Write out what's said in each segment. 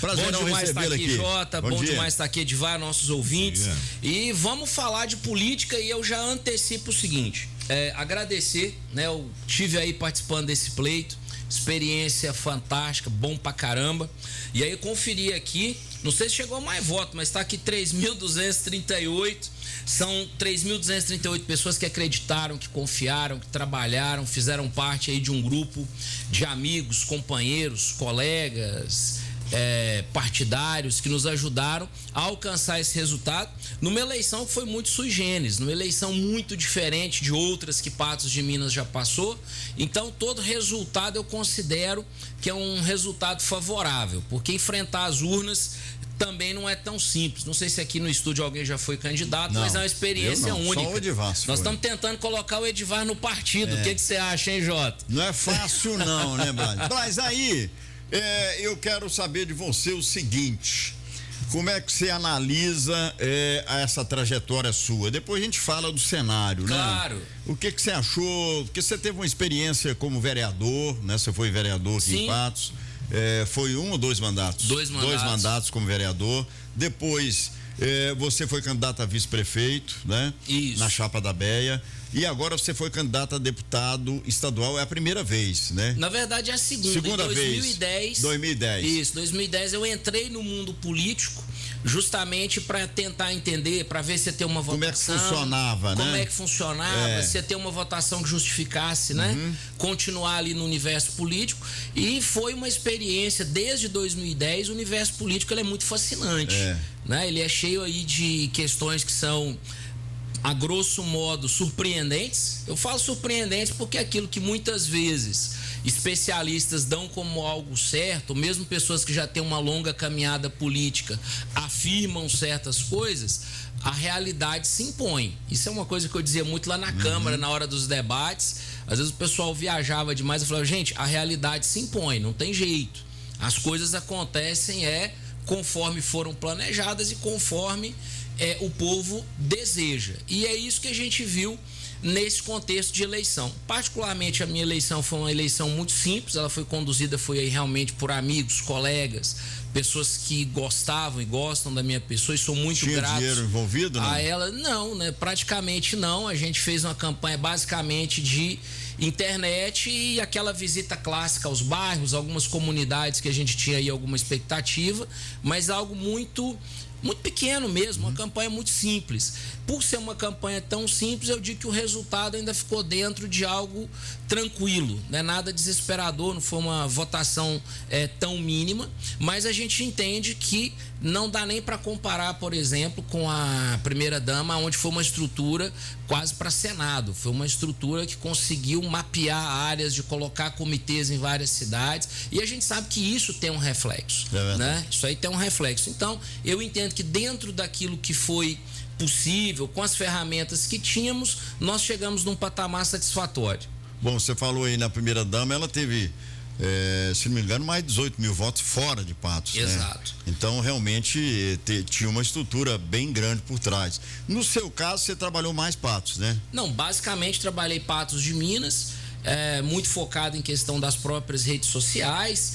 Prazer bom demais estar aqui, Jota. Bom dia. Demais estar aqui, Edivar, nossos ouvintes. E vamos falar de política e eu já antecipo o seguinte: agradecer, né? Eu tive aí participando desse pleito, experiência fantástica, bom pra caramba. E aí conferi aqui, não sei se chegou mais voto, mas tá aqui 3.238. São 3.238 pessoas que acreditaram, que confiaram, que trabalharam, fizeram parte aí de um grupo de amigos, companheiros, colegas, partidários que nos ajudaram a alcançar esse resultado numa eleição que foi muito sui generis, numa eleição muito diferente de outras que Patos de Minas já passou. Então todo resultado eu considero que é um resultado favorável, porque enfrentar as urnas também não é tão simples. Não sei se aqui no estúdio alguém já foi candidato, mas é uma experiência única. Só o Edivar. Nós estamos tentando colocar o Edivar no partido. O que você acha, hein, Jota? Não é fácil não, né, Blas? Mas aí, eu quero saber de você o seguinte: como é que você analisa essa trajetória sua? Depois a gente fala do cenário, né? Claro. O que você achou? Porque você teve uma experiência como vereador, né? Você foi vereador aqui em Patos. Foi 1 ou 2 mandatos? 2 mandatos. 2 mandatos como vereador. Depois você foi candidato a vice-prefeito, né? Isso. Na chapa da Beia. E agora você foi candidato a deputado estadual, é a primeira vez, né? Na verdade é a segunda em 2010. 2010. Isso, 2010 eu entrei no mundo político justamente para tentar entender, para ver se ia ter uma votação. Como é que funcionava, né? Como é que funcionava, se ia ter uma votação que justificasse, né? Continuar ali no universo político. E foi uma experiência, desde 2010, o universo político ele é muito fascinante, né? Ele é cheio aí de questões que são, a grosso modo, surpreendentes. Eu falo surpreendentes porque é aquilo que muitas vezes especialistas dão como algo certo, mesmo pessoas que já têm uma longa caminhada política afirmam certas coisas, a realidade se impõe. Isso é uma coisa que eu dizia muito lá na Câmara, na hora dos debates. Às vezes o pessoal viajava demais e falava: gente, a realidade se impõe, não tem jeito. As coisas acontecem conforme foram planejadas e conforme o povo deseja. E é isso que a gente viu nesse contexto de eleição. Particularmente a minha eleição foi uma eleição muito simples, ela foi conduzida aí realmente por amigos, colegas, pessoas que gostavam e gostam da minha pessoa e sou muito grato. Tinha dinheiro envolvido, não? A ela, não, né? Praticamente não. A gente fez uma campanha basicamente de internet e aquela visita clássica aos bairros, algumas comunidades que a gente tinha aí alguma expectativa, mas algo muito pequeno mesmo, uma campanha muito simples. Por ser uma campanha tão simples, eu digo que o resultado ainda ficou dentro de algo tranquilo, não é nada desesperador, não foi uma votação tão mínima, mas a gente entende que não dá nem para comparar, por exemplo, com a primeira-dama, onde foi uma estrutura quase para Senado, foi uma estrutura que conseguiu mapear áreas, de colocar comitês em várias cidades, e a gente sabe que isso tem um reflexo, né? Isso aí tem um reflexo. Então, eu entendo que dentro daquilo que foi possível, com as ferramentas que tínhamos, nós chegamos num patamar satisfatório. Bom, você falou aí na primeira-dama, ela teve, se não me engano, mais de 18 mil votos fora de Patos. Exato. Né? Então, realmente, tinha uma estrutura bem grande por trás. No seu caso, você trabalhou mais Patos, né? Não, basicamente trabalhei Patos de Minas, muito focado em questão das próprias redes sociais,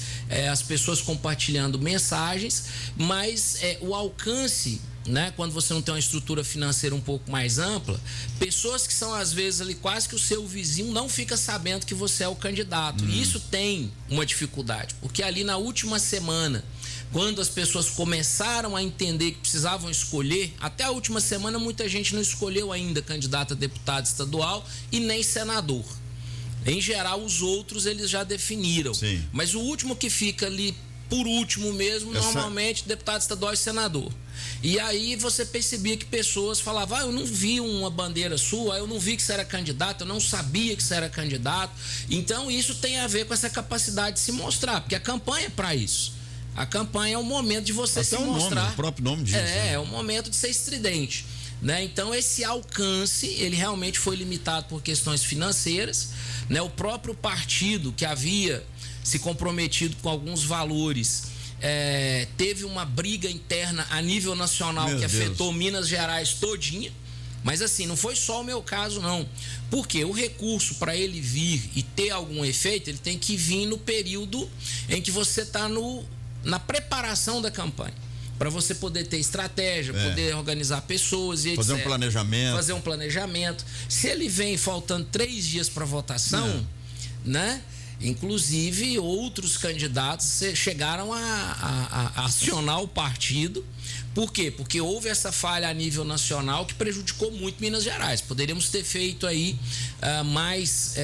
as pessoas compartilhando mensagens, mas o alcance, né, quando você não tem uma estrutura financeira um pouco mais ampla, pessoas que são às vezes ali quase que o seu vizinho não fica sabendo que você é o candidato. E isso tem uma dificuldade, porque ali na última semana, quando as pessoas começaram a entender que precisavam escolher, até a última semana muita gente não escolheu ainda candidato a deputado estadual e nem senador. Em geral, os outros eles já definiram. Sim. Mas o último que fica ali, por último mesmo, normalmente, deputado estadual e senador. E aí você percebia que pessoas falavam: eu não vi uma bandeira sua, eu não vi que você era candidato, eu não sabia que você era candidato. Então isso tem a ver com essa capacidade de se mostrar, porque a campanha é para isso. A campanha é o momento de você se mostrar. O próprio nome diz. É o momento de ser estridente, né? Então esse alcance, ele realmente foi limitado por questões financeiras, né? O próprio partido que havia se comprometido com alguns valores, teve uma briga interna a nível nacional que afetou Minas Gerais todinha. Mas assim, não foi só o meu caso não, porque o recurso, para ele vir e ter algum efeito, ele tem que vir no período em que você está no na preparação da campanha. Para você poder ter estratégia, poder organizar pessoas e etc. Fazer um planejamento. Fazer um planejamento. Se ele vem faltando 3 dias para votação, né? Inclusive, outros candidatos chegaram a acionar o partido. Por quê? Porque houve essa falha a nível nacional que prejudicou muito Minas Gerais. Poderíamos ter feito aí mais,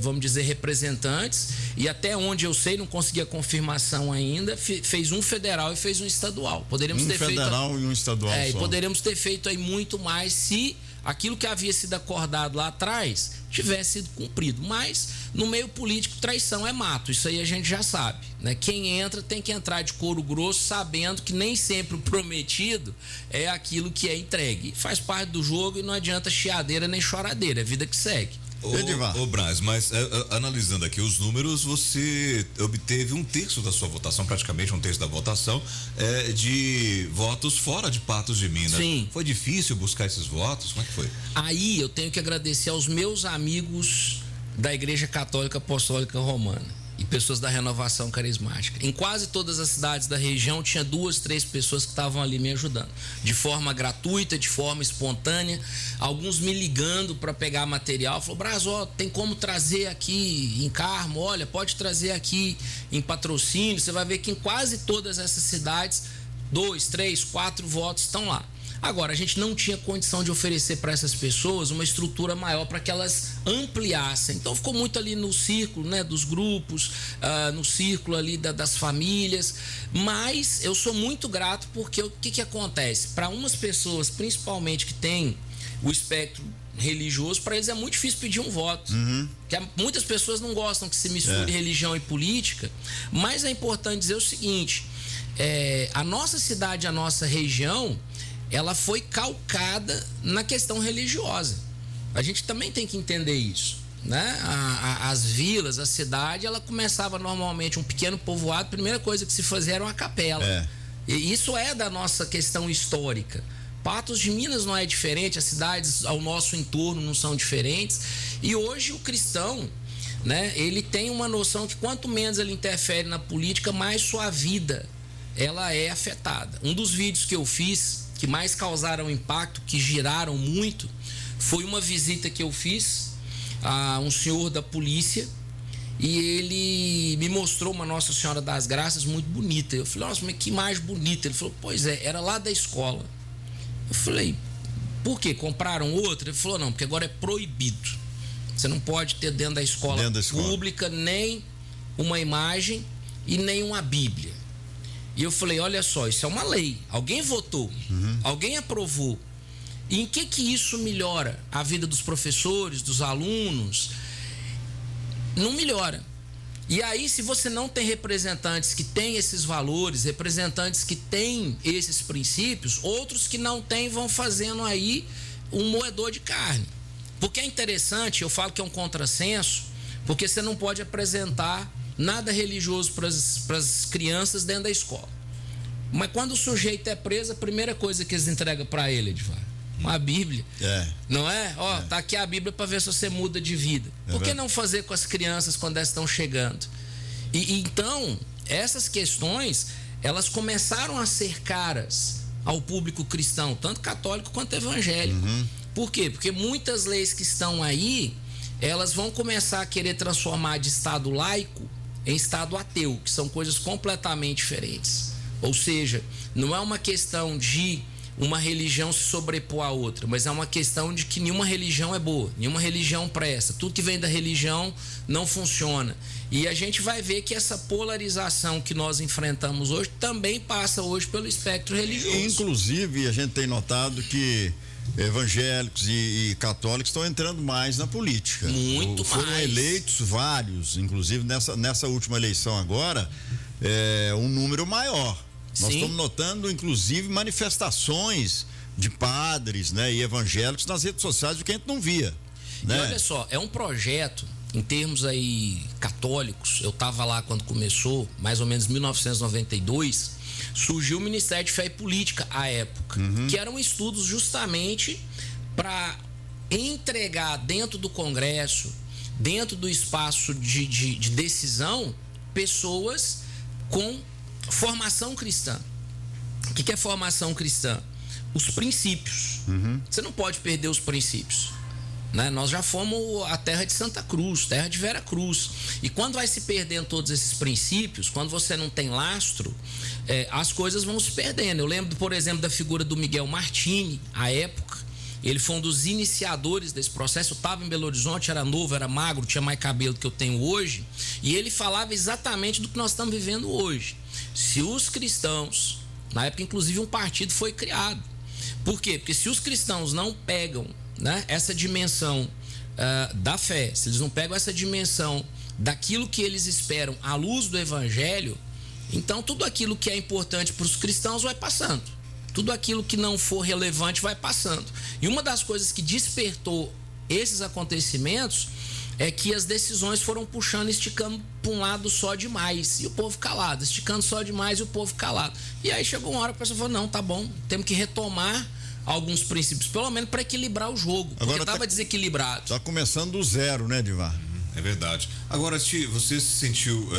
vamos dizer, representantes, e até onde eu sei, não consegui a confirmação ainda, fez um federal e fez um estadual. Poderíamos ter federal feito, e um estadual só. E poderíamos ter feito aí muito mais se aquilo que havia sido acordado lá atrás tivesse sido cumprido. Mas no meio político, traição é mato, isso aí a gente já sabe, né? Quem entra tem que entrar de couro grosso, sabendo que nem sempre o prometido é aquilo que é entregue. Faz parte do jogo e não adianta chiadeira nem choradeira, é vida que segue. Ô Braz, mas analisando aqui os números, você obteve 1/3 da sua votação, praticamente 1/3 da votação, de votos fora de Patos de Minas. Sim. Foi difícil buscar esses votos? Como é que foi? Aí eu tenho que agradecer aos meus amigos da Igreja Católica Apostólica Romana e pessoas da Renovação Carismática. Em quase todas as cidades da região tinha 2, 3 pessoas que estavam ali me ajudando, de forma gratuita, de forma espontânea, alguns me ligando para pegar material, falou: Braz, tem como trazer aqui em Carmo, olha, pode trazer aqui em Patrocínio. Você vai ver que em quase todas essas cidades 2, 3, 4 votos estão lá. Agora, a gente não tinha condição de oferecer para essas pessoas uma estrutura maior para que elas ampliassem. Então, ficou muito ali no círculo, né, dos grupos, no círculo ali das famílias. Mas eu sou muito grato porque o que acontece? Para umas pessoas, principalmente que têm o espectro religioso, para eles é muito difícil pedir um voto. Porque muitas pessoas não gostam que se misture religião e política. Mas é importante dizer o seguinte: a nossa cidade, a nossa região, ela foi calcada na questão religiosa. A gente também tem que entender isso, né? As vilas, a cidade, ela começava normalmente um pequeno povoado, a primeira coisa que se fazia era uma capela. E isso é da nossa questão histórica. Patos de Minas não é diferente, as cidades ao nosso entorno não são diferentes. E hoje o cristão, né, ele tem uma noção que quanto menos ele interfere na política, mais sua vida ela é afetada. Um dos vídeos que eu fiz que mais causaram impacto, que giraram muito, foi uma visita que eu fiz a um senhor da polícia e ele me mostrou uma Nossa Senhora das Graças muito bonita. Eu falei: nossa, mas que imagem bonita. Ele falou: pois é, era lá da escola. Eu falei: por quê? Compraram outra? Ele falou: não, porque agora é proibido. Você não pode ter dentro da escola pública nem uma imagem e nem uma Bíblia. E eu falei: olha só, isso é uma lei. Alguém votou, alguém aprovou. E em que isso melhora a vida dos professores, dos alunos? Não melhora. E aí, se você não tem representantes que têm esses valores, representantes que têm esses princípios, outros que não têm vão fazendo aí um moedor de carne. Porque é interessante, eu falo que é um contrassenso, porque você não pode apresentar nada religioso para as crianças dentro da escola. Mas quando o sujeito é preso, a primeira coisa que eles entregam para ele, Edvar, uma Bíblia. Não é? Tá aqui a Bíblia para ver se você muda de vida. Por que não fazer com as crianças quando elas estão chegando? E então, essas questões, elas começaram a ser caras ao público cristão, tanto católico quanto evangélico. Por quê? Porque muitas leis que estão aí, elas vão começar a querer transformar de estado laico em estado ateu, que são coisas completamente diferentes. Ou seja, não é uma questão de uma religião se sobrepor à outra, mas é uma questão de que nenhuma religião é boa, nenhuma religião presta, tudo que vem da religião não funciona. E a gente vai ver que essa polarização que nós enfrentamos hoje também passa hoje pelo espectro religioso. Inclusive, a gente tem notado que evangélicos e católicos estão entrando mais na política. Muito mais. Foram eleitos vários, inclusive nessa última eleição agora, um número maior. Nós estamos notando, inclusive, manifestações de padres, né, e evangélicos nas redes sociais, o que a gente não via. Né? E olha só, é um projeto, em termos aí católicos, eu estava lá quando começou, mais ou menos 1992, surgiu o Ministério de Fé e Política à época, que eram estudos justamente para entregar dentro do Congresso, dentro do espaço de decisão, pessoas com formação cristã. O que é formação cristã? Os princípios. Você não pode perder os princípios. Né? Nós já fomos a terra de Santa Cruz, terra de Vera Cruz. E quando vai se perdendo todos esses princípios, quando você não tem lastro, as coisas vão se perdendo. Eu lembro, por exemplo, da figura do Miguel Martini, à época. Ele foi um dos iniciadores desse processo. Eu estava em Belo Horizonte, era novo, era magro, tinha mais cabelo do que eu tenho hoje. E ele falava exatamente do que nós estamos vivendo hoje. Se os cristãos, na época inclusive um partido foi criado. Por quê? Porque se os cristãos não pegam, né, essa dimensão da fé, se eles não pegam essa dimensão daquilo que eles esperam à luz do evangelho, então tudo aquilo que é importante para os cristãos vai passando. Tudo aquilo que não for relevante vai passando. E uma das coisas que despertou esses acontecimentos é que as decisões foram puxando, esticando para um lado só demais. E o povo calado, esticando só demais e o povo calado. E aí chegou uma hora que a pessoa falou, não, tá bom, temos que retomar alguns princípios, pelo menos para equilibrar o jogo. Porque estava desequilibrado. Está começando do zero, né, Divar? É verdade. Agora, você se sentiu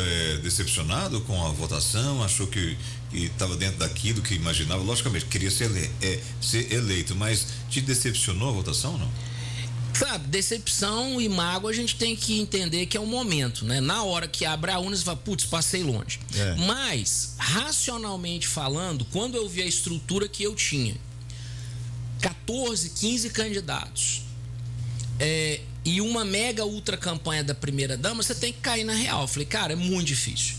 decepcionado com a votação? Achou que estava dentro daquilo que imaginava? Logicamente, queria ser eleito, mas te decepcionou a votação ou não? Sabe, decepção e mágoa a gente tem que entender que é o momento, né? Na hora que abre a urna, você fala, putz, passei longe. Mas, racionalmente falando, quando eu vi a estrutura que eu tinha, 14, 15 candidatos, e uma mega ultra campanha da primeira dama, você tem que cair na real. Eu falei, cara, é muito difícil.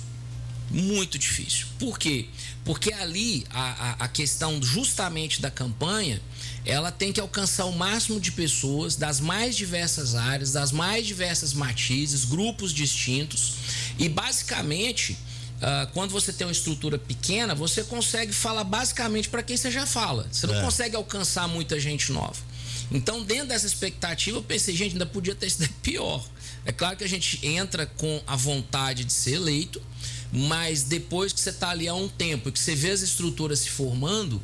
Muito difícil. Por quê? Porque ali a questão justamente da campanha, ela tem que alcançar o máximo de pessoas das mais diversas áreas, das mais diversas matizes, grupos distintos. E basicamente, quando você tem uma estrutura pequena, você consegue falar basicamente para quem você já fala. Você não consegue alcançar muita gente nova. Então, dentro dessa expectativa, eu pensei, gente, ainda podia ter sido pior. É claro que a gente entra com a vontade de ser eleito, mas depois que você está ali há um tempo e que você vê as estruturas se formando,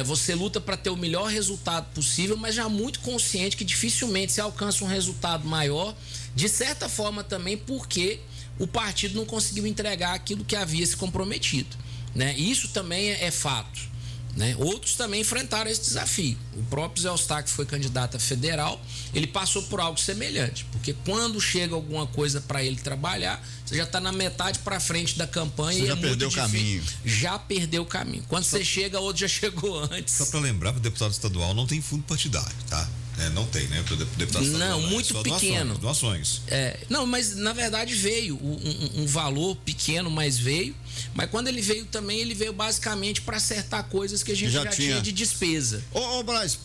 você luta para ter o melhor resultado possível, mas já muito consciente que dificilmente você alcança um resultado maior, de certa forma também porque o partido não conseguiu entregar aquilo que havia se comprometido, né? Isso também é fato. Né? Outros também enfrentaram esse desafio. O próprio Zé Eustáquio, que foi candidato a federal, ele passou por algo semelhante, porque quando chega alguma coisa para ele trabalhar, você já está na metade para frente da campanha. Você e já perdeu o caminho. Já perdeu o caminho. Quando você chega, outro já chegou antes. Só para lembrar que o deputado estadual não tem fundo partidário, tá? Não tem, né? O deputado estadual, não, muito pequeno. Doações. Não, mas na verdade veio um valor pequeno, mas veio. Mas quando ele veio também, ele veio basicamente para acertar coisas que a gente já tinha de despesa. Ô Braz,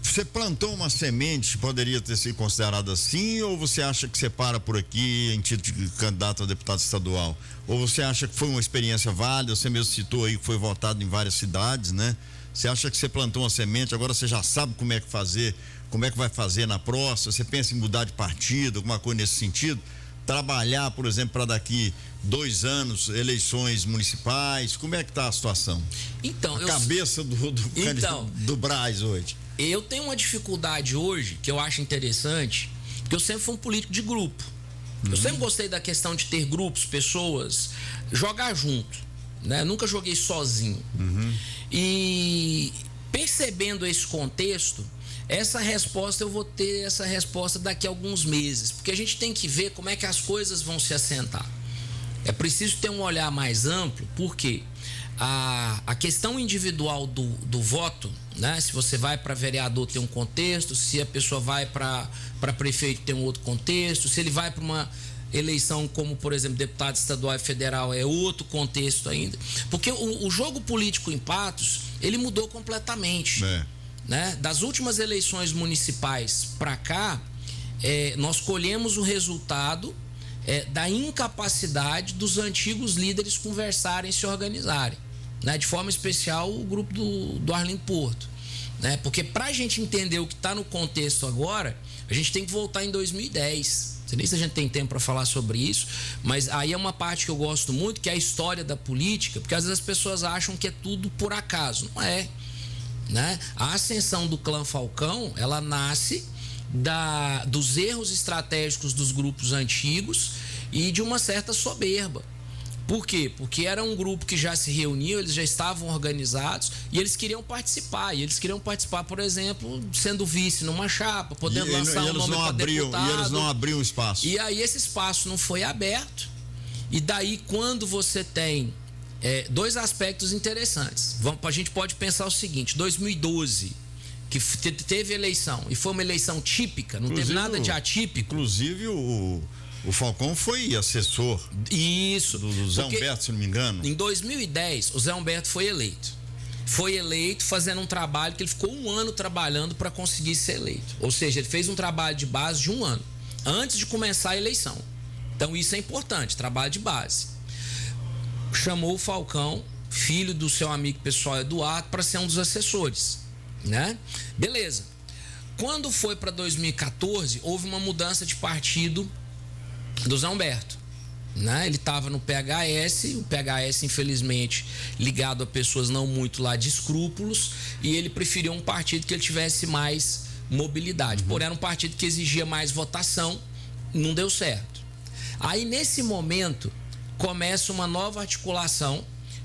você plantou uma semente, poderia ter sido considerado assim, ou você acha que você para por aqui em título de candidato a deputado estadual? Ou você acha que foi uma experiência válida? Você mesmo citou aí que foi votado em várias cidades, né? Você acha que você plantou uma semente, agora você já sabe como é que vai fazer na próxima? Você pensa em mudar de partido, alguma coisa nesse sentido? Trabalhar, por exemplo, para daqui 2 anos, eleições municipais, como é que está a situação? Então, cabeça do Braz hoje. Eu tenho uma dificuldade hoje, que eu acho interessante, porque eu sempre fui um político de grupo. Eu sempre gostei da questão de ter grupos, pessoas, jogar junto, né? Nunca joguei sozinho. E percebendo esse contexto, eu vou ter essa resposta daqui a alguns meses, porque a gente tem que ver como é que as coisas vão se assentar. É preciso ter um olhar mais amplo, porque a questão individual do voto, né? Se você vai para vereador tem um contexto, se a pessoa vai para prefeito tem um outro contexto, se ele vai para uma eleição como, por exemplo, deputado estadual e federal é outro contexto ainda, porque o jogo político em Patos, ele mudou completamente. Né? Das últimas eleições municipais para cá, nós colhemos o resultado da incapacidade dos antigos líderes conversarem e se organizarem, né? De forma especial o grupo do Arlindo Porto, né? Porque para a gente entender o que está no contexto agora, a gente tem que voltar em 2010. Não sei nem se a gente tem tempo para falar sobre isso, mas aí é uma parte que eu gosto muito, que é a história da política, porque às vezes as pessoas acham que é tudo por acaso. Não é. Né? A ascensão do clã Falcão, ela nasce dos erros estratégicos dos grupos antigos e de uma certa soberba, Por quê? Porque era um grupo que já se reuniu, eles já estavam organizados e eles queriam participar. E eles queriam participar, por exemplo, sendo vice numa chapa, podendo lançar um nome para deputado. E eles não abriam espaço. E aí esse espaço não foi aberto. E daí, quando você tem dois aspectos interessantes. A gente pode pensar o seguinte: 2012, que teve eleição, e foi uma eleição típica, não teve nada de atípico. Inclusive, o Falcão foi assessor do Zé Humberto, se não me engano. Em 2010, o Zé Humberto foi eleito. Foi eleito fazendo um trabalho que ele ficou 1 ano trabalhando para conseguir ser eleito. Ou seja, ele fez um trabalho de base de 1 ano, antes de começar a eleição. Então isso é importante, trabalho de base. Chamou o Falcão, filho do seu amigo pessoal Eduardo, para ser um dos assessores, né? Beleza. Quando foi para 2014, houve uma mudança de partido do Zé Humberto, né? Ele estava no PHS, o PHS infelizmente ligado a pessoas não muito lá de escrúpulos, e ele preferiu um partido que ele tivesse mais mobilidade. Porém era um partido que exigia mais votação, não deu certo. Aí nesse momento começa uma nova articulação,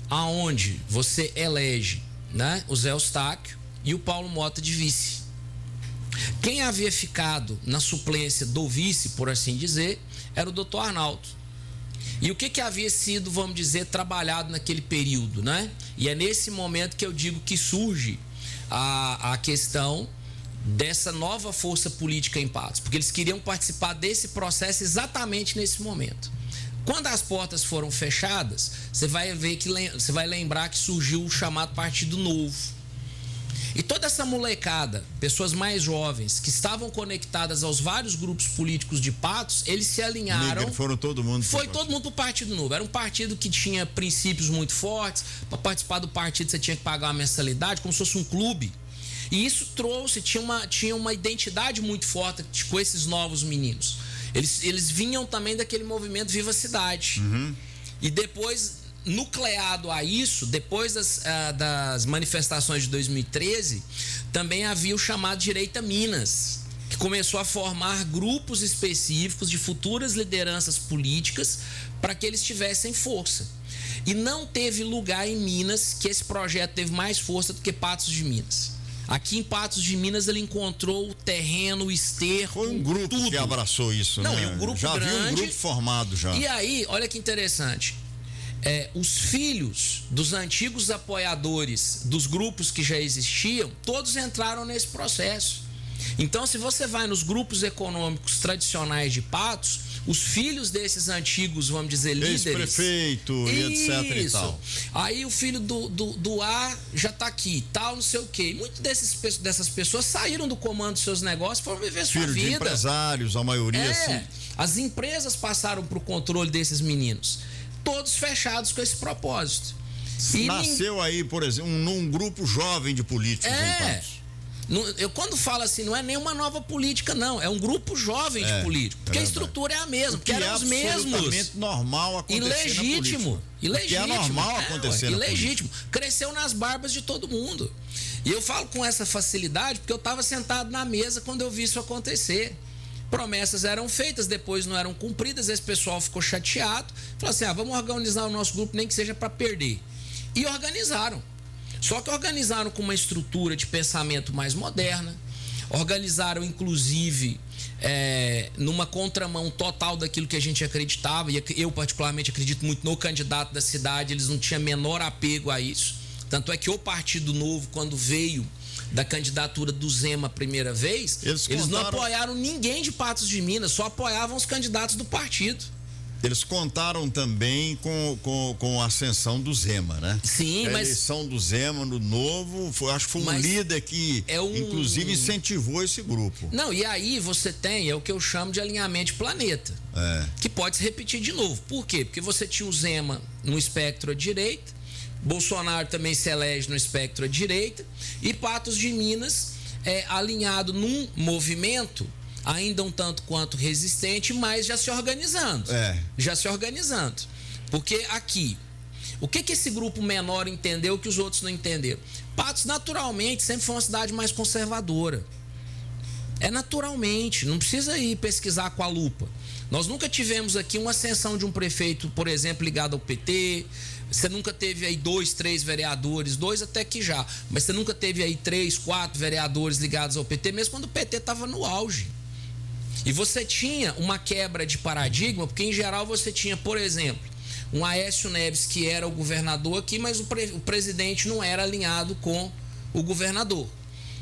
aonde você elege, né, o Zé Eustáquio e o Paulo Mota de vice. Quem havia ficado na suplência do vice, por assim dizer, era o doutor Arnaldo. E o que havia sido, vamos dizer, trabalhado naquele período, né? E é nesse momento que eu digo que surge a questão dessa nova força política em Patos, porque eles queriam participar desse processo exatamente nesse momento. Quando as portas foram fechadas, você vai lembrar que surgiu o chamado Partido Novo. E toda essa molecada, pessoas mais jovens, que estavam conectadas aos vários grupos políticos de Patos, eles se alinharam. Foi todo mundo para o Partido Novo. Era um partido que tinha princípios muito fortes. Para participar do partido você tinha que pagar uma mensalidade, como se fosse um clube. E isso tinha uma identidade muito forte com esses novos meninos. Eles vinham também daquele movimento Viva a Cidade. E depois, nucleado a isso, depois das manifestações de 2013, também havia o chamado Direita Minas, que começou a formar grupos específicos de futuras lideranças políticas para que eles tivessem força. E não teve lugar em Minas que esse projeto teve mais força do que Patos de Minas. Aqui em Patos de Minas ele encontrou o terreno, o esterco, foi um grupo tudo que abraçou isso, não, né? E um grupo já grande. Havia um grupo formado já. E aí, olha que interessante. Os filhos dos antigos apoiadores dos grupos que já existiam, todos entraram nesse processo. Então, se você vai nos grupos econômicos tradicionais de Patos, os filhos desses antigos, vamos dizer, líderes... Ex-prefeito e etc e tal. Aí o filho do A já está aqui, tal, não sei o quê. Muitas dessas pessoas saíram do comando dos seus negócios e foram viver sua vida. Filhos de empresários, a maioria, sim. As empresas passaram para o controle desses meninos. Todos fechados com esse propósito. E nasceu aí, por exemplo, um grupo jovem de políticos em Patos. Eu quando falo assim, não é nenhuma nova política, não. É um grupo jovem de político. Porque a estrutura é a mesma, porque eram os mesmos. Absolutamente normal acontecer ilegítimo. É normal acontecer na ilegítimo. Cresceu nas barbas de todo mundo. E eu falo com essa facilidade porque eu estava sentado na mesa quando eu vi isso acontecer. Promessas eram feitas, depois não eram cumpridas, esse pessoal ficou chateado. Falou assim, vamos organizar o nosso grupo, nem que seja para perder. E organizaram. Só que organizaram com uma estrutura de pensamento mais moderna, organizaram inclusive numa contramão total daquilo que a gente acreditava, e eu particularmente acredito muito no candidato da cidade, eles não tinham menor apego a isso. Tanto é que o Partido Novo, quando veio da candidatura do Zema a primeira vez, eles não apoiaram ninguém de Patos de Minas, só apoiavam os candidatos do partido. Eles contaram também com a ascensão do Zema, né? Sim, a eleição do Zema no Novo, acho que foi um líder que, inclusive, incentivou esse grupo. Não, e aí você tem, o que eu chamo de alinhamento de planeta, que pode se repetir de novo. Por quê? Porque você tinha o Zema no espectro à direita, Bolsonaro também se elege no espectro à direita, e Patos de Minas alinhado num movimento ainda um tanto quanto resistente, mas já se organizando. Já se organizando. Porque aqui, o que esse grupo menor entendeu que os outros não entenderam? Patos, naturalmente, sempre foi uma cidade mais conservadora. É naturalmente, não precisa ir pesquisar com a lupa. Nós nunca tivemos aqui uma ascensão de um prefeito, por exemplo, ligado ao PT. Você nunca teve aí 2, 3 vereadores, 2 até que já, mas você nunca teve aí 3, 4 vereadores ligados ao PT, mesmo quando o PT estava no auge. E você tinha uma quebra de paradigma, porque em geral você tinha, por exemplo, um Aécio Neves que era o governador aqui, mas o presidente não era alinhado com o governador.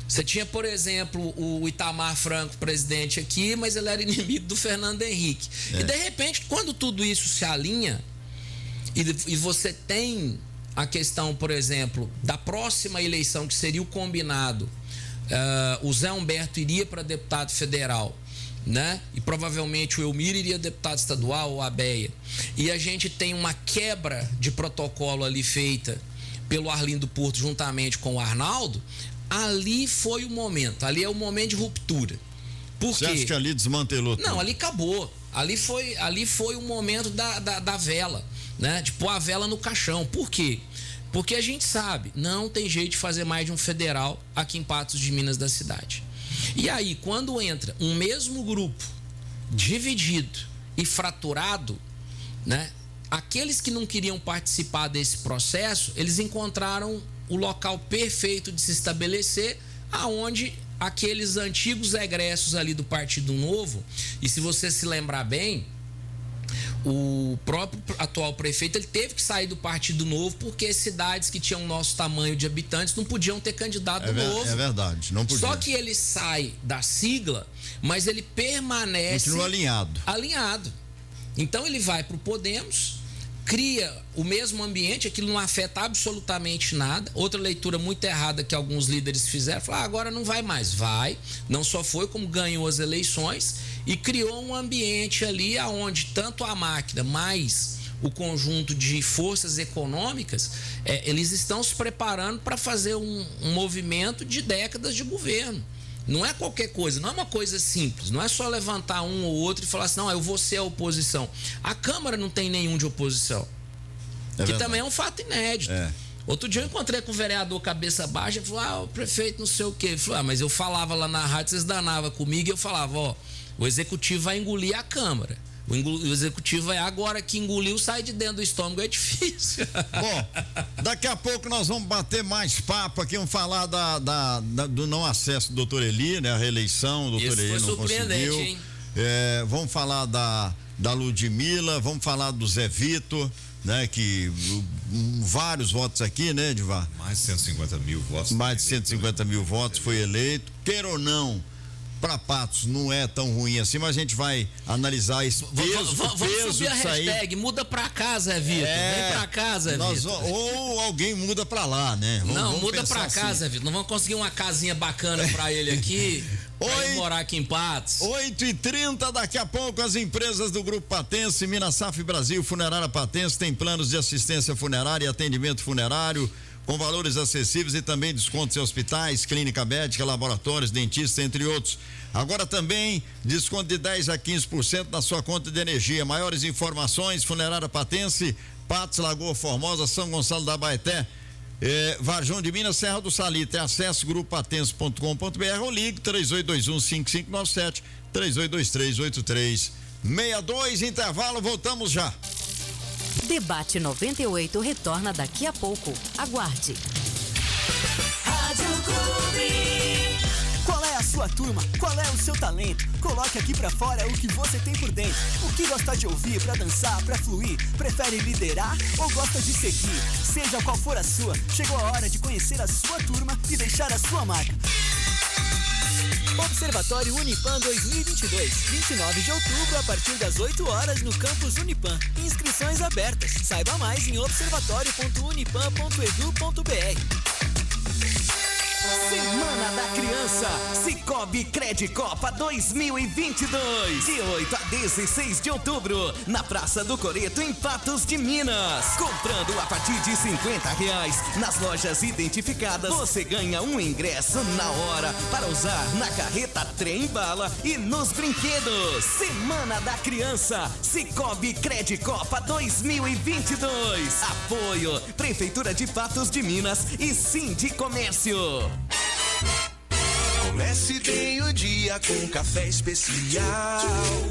Você tinha, por exemplo, o Itamar Franco, presidente aqui, mas ele era inimigo do Fernando Henrique. E de repente, quando tudo isso se alinha, e você tem a questão, por exemplo, da próxima eleição, que seria o combinado, o Zé Humberto iria para deputado federal, né? E provavelmente o Elmir iria deputado estadual ou a Beia. E a gente tem uma quebra de protocolo ali feita pelo Arlindo Porto juntamente com o Arnaldo. Ali foi o momento, ali é o momento de ruptura. Por quê? Você acha que ali desmantelou tudo? Não, ali acabou. Ali foi o momento da vela, né? De pôr a vela no caixão. Por quê? Porque a gente sabe, não tem jeito de fazer mais de um federal aqui em Patos de Minas da cidade. E aí, quando entra um mesmo grupo dividido e fraturado, né? Aqueles que não queriam participar desse processo, eles encontraram o local perfeito de se estabelecer, aonde aqueles antigos egressos ali do Partido Novo, e se você se lembrar bem, o próprio atual prefeito, ele teve que sair do Partido Novo porque cidades que tinham nosso tamanho de habitantes não podiam ter candidato novo. É verdade, não podia. Só que ele sai da sigla, mas ele permanece... Continua alinhado. Alinhado. Então ele vai para o Podemos, cria o mesmo ambiente, aquilo não afeta absolutamente nada. Outra leitura muito errada que alguns líderes fizeram, falaram, agora não vai mais. Vai, não só foi, como ganhou as eleições e criou um ambiente ali onde tanto a máquina, mais o conjunto de forças econômicas, eles estão se preparando para fazer um movimento de décadas de governo. Não é qualquer coisa, não é uma coisa simples, não é só levantar um ou outro e falar assim, não, eu vou ser a oposição. A Câmara não tem nenhum de oposição, que também é um fato inédito. Outro dia eu encontrei com o vereador cabeça baixa e falou, o prefeito não sei o quê. Ele falou, mas eu falava lá na rádio, vocês danavam comigo, e eu falava, o executivo vai engolir a Câmara. O executivo agora que engoliu, sai de dentro do estômago, é difícil. Bom, daqui a pouco nós vamos bater mais papo aqui, vamos falar do não acesso do doutor Eli, né? A reeleição, o doutor Eli não conseguiu. Hein? Vamos falar da Ludmila, vamos falar do Zé Vitor, né? Que vários votos aqui, né, Edivar? Mais de 150 mil votos. Mais de 150 mil votos foi eleito. Queira ou não, para Patos não é tão ruim assim, mas a gente vai analisar esse peso. Vamos subir a hashtag, muda pra cá, Zé Vitor. Vem pra cá, Zé Vitor. Ou alguém muda pra lá, né? Vamos muda pra cá, assim. Zé Vitor. Não vamos conseguir uma casinha bacana pra ele aqui, pra ele morar aqui em Patos. 8h30, daqui a pouco as empresas do Grupo Patense, Minasaf Brasil, Funerária Patense, tem planos de assistência funerária e atendimento funerário, com valores acessíveis e também descontos em hospitais, clínica médica, laboratórios, dentistas, entre outros. Agora também desconto de 10% a 15% na sua conta de energia. Maiores informações, Funerária Patense, Patos, Lagoa Formosa, São Gonçalo da Abaeté, Varjão de Minas, Serra do Salitre. Acesse grupopatense.com.br ou ligue 3821-5597, 3823-8362. Intervalo, voltamos já. Debate 98 retorna daqui a pouco. Aguarde. Rádio Clube. Qual é a sua turma? Qual é o seu talento? Coloque aqui pra fora o que você tem por dentro. O que gosta de ouvir pra dançar, pra fluir? Prefere liderar ou gosta de seguir? Seja qual for a sua, chegou a hora de conhecer a sua turma e deixar a sua marca. Observatório Unipan 2022, 29 de outubro, a partir das 8 horas no campus Unipan. Inscrições abertas. Saiba mais em observatório.unipan.edu.br. Semana da Criança, Cicobi Credicopa 2022, de 8 a 16 de outubro, na Praça do Coreto, em Patos de Minas. Comprando a partir de R$50 nas lojas identificadas, você ganha um ingresso na hora para usar na carreta Trem Bala e nos brinquedos. Semana da Criança, Cicobi Credicopa 2022. Apoio Prefeitura de Patos de Minas e Sindicomércio. Comece bem o dia com café especial.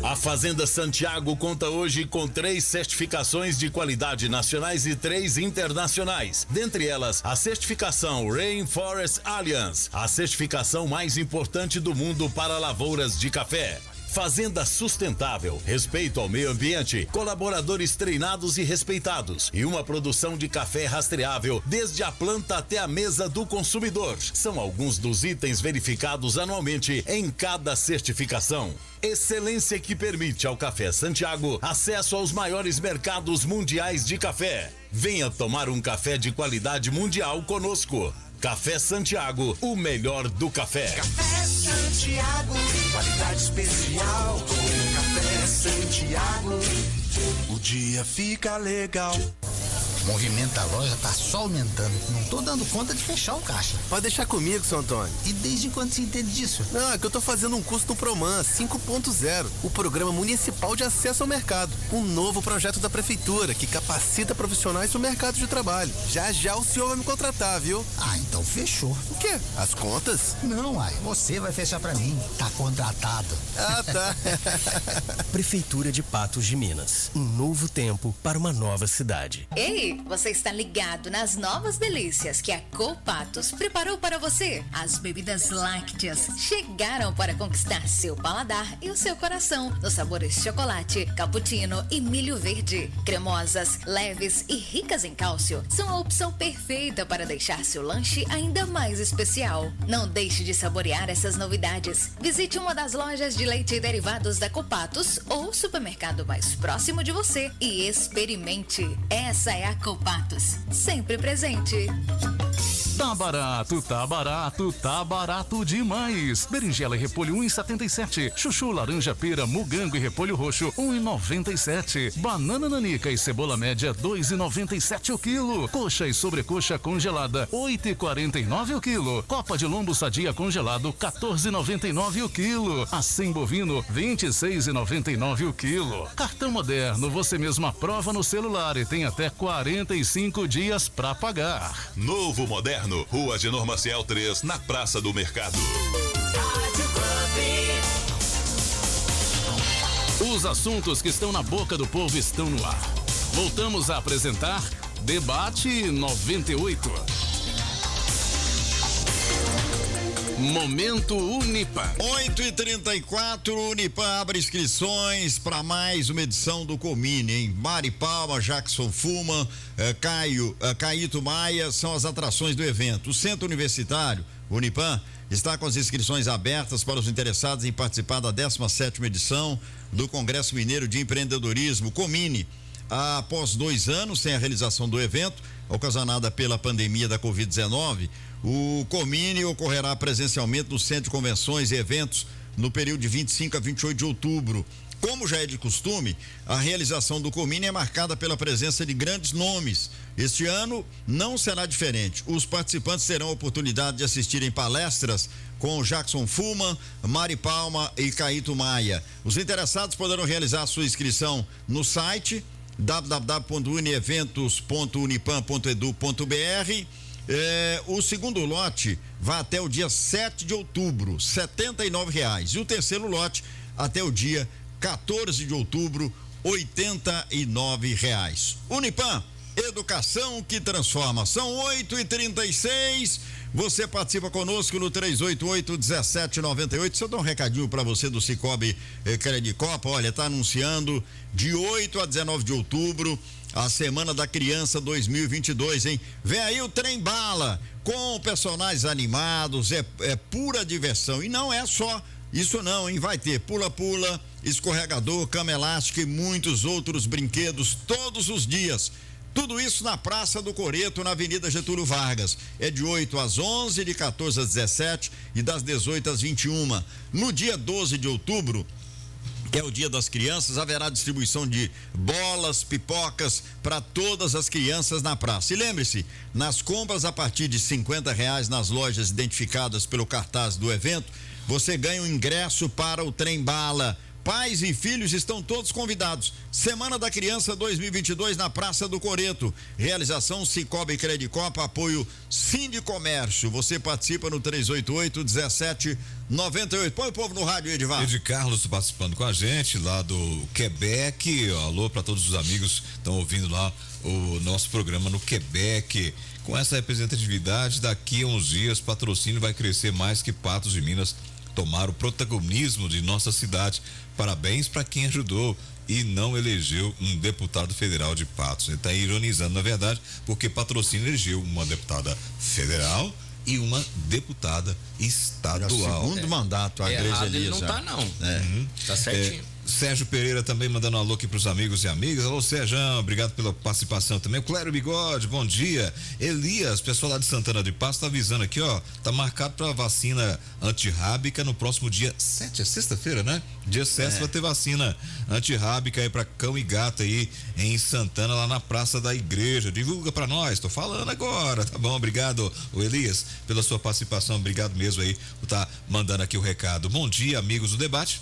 A Fazenda Santiago conta hoje com 3 certificações de qualidade nacionais e 3 internacionais. Dentre elas, a certificação Rainforest Alliance, a certificação mais importante do mundo para lavouras de café. Fazenda sustentável, respeito ao meio ambiente, colaboradores treinados e respeitados e uma produção de café rastreável desde a planta até a mesa do consumidor. São alguns dos itens verificados anualmente em cada certificação. Excelência que permite ao Café Santiago acesso aos maiores mercados mundiais de café. Venha tomar um café de qualidade mundial conosco. Café Santiago, o melhor do café. Café Santiago, qualidade especial. Com Café Santiago, o dia fica legal. O movimento da loja tá só aumentando. Não tô dando conta de fechar o caixa. Pode deixar comigo, seu Antônio. E desde quando você entende disso? Não, é que eu tô fazendo um curso no Proman 5.0, o Programa Municipal de Acesso ao Mercado. Um novo projeto da Prefeitura que capacita profissionais no mercado de trabalho. Já já o senhor vai me contratar, viu? Ah, então fechou. O quê? As contas? Não, você vai fechar pra mim. Tá contratado. Ah, tá. Prefeitura de Patos de Minas. Um novo tempo para uma nova cidade. Ei, você está ligado nas novas delícias que a Copatos preparou para você. As bebidas lácteas chegaram para conquistar seu paladar e o seu coração nos sabores chocolate, cappuccino e milho verde. Cremosas, leves e ricas em cálcio, são a opção perfeita para deixar seu lanche ainda mais especial. Não deixe de saborear essas novidades. Visite uma das lojas de leite e derivados da Copatos ou supermercado mais próximo de você e experimente. Essa é a Copatos, sempre presente. Tá barato demais. Berinjela e repolho 1,77. Chuchu, laranja, pera, mugango e repolho roxo 1,97. Banana nanica e cebola média 2,97 o quilo. Coxa e sobrecoxa congelada 8,49 o quilo. Copa de lombo sadia congelado 14,99 o quilo. Acém bovino 26,99 o quilo. Cartão Moderno, você mesmo aprova no celular e tem até 45 dias pra pagar. Novo Moderno, Rua Agenor Maciel 3, na Praça do Mercado. Os assuntos que estão na boca do povo estão no ar. Voltamos a apresentar Debate 98. Momento Unipan. 8h34, Unipan abre inscrições para mais uma edição do Comine, hein? Mari Palma, Jackson Fuma, Caíto Maia são as atrações do evento. O Centro Universitário, Unipan, está com as inscrições abertas para os interessados em participar da 17ª edição do Congresso Mineiro de Empreendedorismo, Comine. Após 2 anos sem a realização do evento, ocasionada pela pandemia da Covid-19, o Comine ocorrerá presencialmente no Centro de Convenções e Eventos no período de 25 a 28 de outubro. Como já é de costume, a realização do Comine é marcada pela presença de grandes nomes. Este ano não será diferente. Os participantes terão a oportunidade de assistirem palestras com Jackson Fuma, Mari Palma e Caíto Maia. Os interessados poderão realizar sua inscrição no site www.unieventos.unipan.edu.br. O segundo lote vai até o dia 7 de outubro, R$ 79,00. E o terceiro lote até o dia 14 de outubro, R$ 89,00. Unipan, educação que transforma. São 8h36. Você participa conosco no 388-1798. Deixa eu dar um recadinho para você do Cicobi Credit Copa. Olha, tá anunciando de 8 a 19 de outubro a Semana da Criança 2022, hein? Vem aí o Trem Bala com personagens animados, é pura diversão. E não é só isso não, hein? Vai ter pula-pula, escorregador, cama elástica e muitos outros brinquedos todos os dias. Tudo isso na Praça do Coreto, na Avenida Getúlio Vargas. É de 8 às 11, de 14 às 17 e das 18 às 21. No dia 12 de outubro, que é o Dia das Crianças, haverá distribuição de bolas, pipocas para todas as crianças na praça. E lembre-se, nas compras a partir de R$50 nas lojas identificadas pelo cartaz do evento, você ganha um ingresso para o Trem Bala. Pais e filhos estão todos convidados. Semana da Criança 2022 na Praça do Coreto. Realização Cicobi Credicopa, apoio Sindicomércio. Você participa no 388-1798. Põe o povo no rádio, Edivar. Ed Carlos participando com a gente lá do Quebec. Alô para todos os amigos que estão ouvindo lá o nosso programa no Quebec. Com essa representatividade, daqui a uns dias, Patrocínio vai crescer mais que Patos de Minas tomar o protagonismo de nossa cidade. Parabéns para quem ajudou e não elegeu um deputado federal de Patos. Ele está ironizando, na verdade, porque Patrocínio elegeu uma deputada federal e uma deputada estadual. Segundo mandato, a Igreja Elias. Ele não tá, não. Tá certinho. Sérgio Pereira também mandando um alô aqui pros amigos e amigas. Alô, Sérgio, obrigado pela participação também. O Clério Bigode, bom dia. Elias, pessoal lá de Santana de Passo, tá avisando aqui, ó. Tá marcado pra vacina antirrábica no próximo dia 7, é sexta-feira, né? Dia 7 vai ter vacina antirrábica aí pra cão e gato aí em Santana, lá na Praça da Igreja. Divulga pra nós, tô falando agora, tá bom? Obrigado, o Elias, pela sua participação. Obrigado mesmo aí por tá mandando aqui o recado. Bom dia, amigos do debate.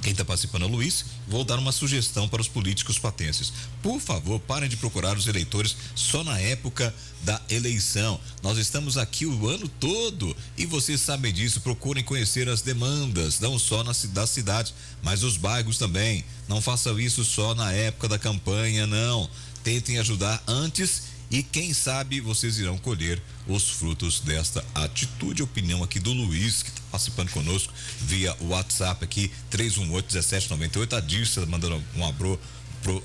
Quem está participando é o Luiz. Vou dar uma sugestão para os políticos patenses. Por favor, parem de procurar os eleitores só na época da eleição. Nós estamos aqui o ano todo e vocês sabem disso. Procurem conhecer as demandas, não só da cidade, mas os bairros também. Não façam isso só na época da campanha, não. Tentem ajudar antes e quem sabe vocês irão colher os frutos desta atitude. Opinião aqui do Luiz, que está participando conosco via WhatsApp aqui, 318-1798. A Dirce mandando um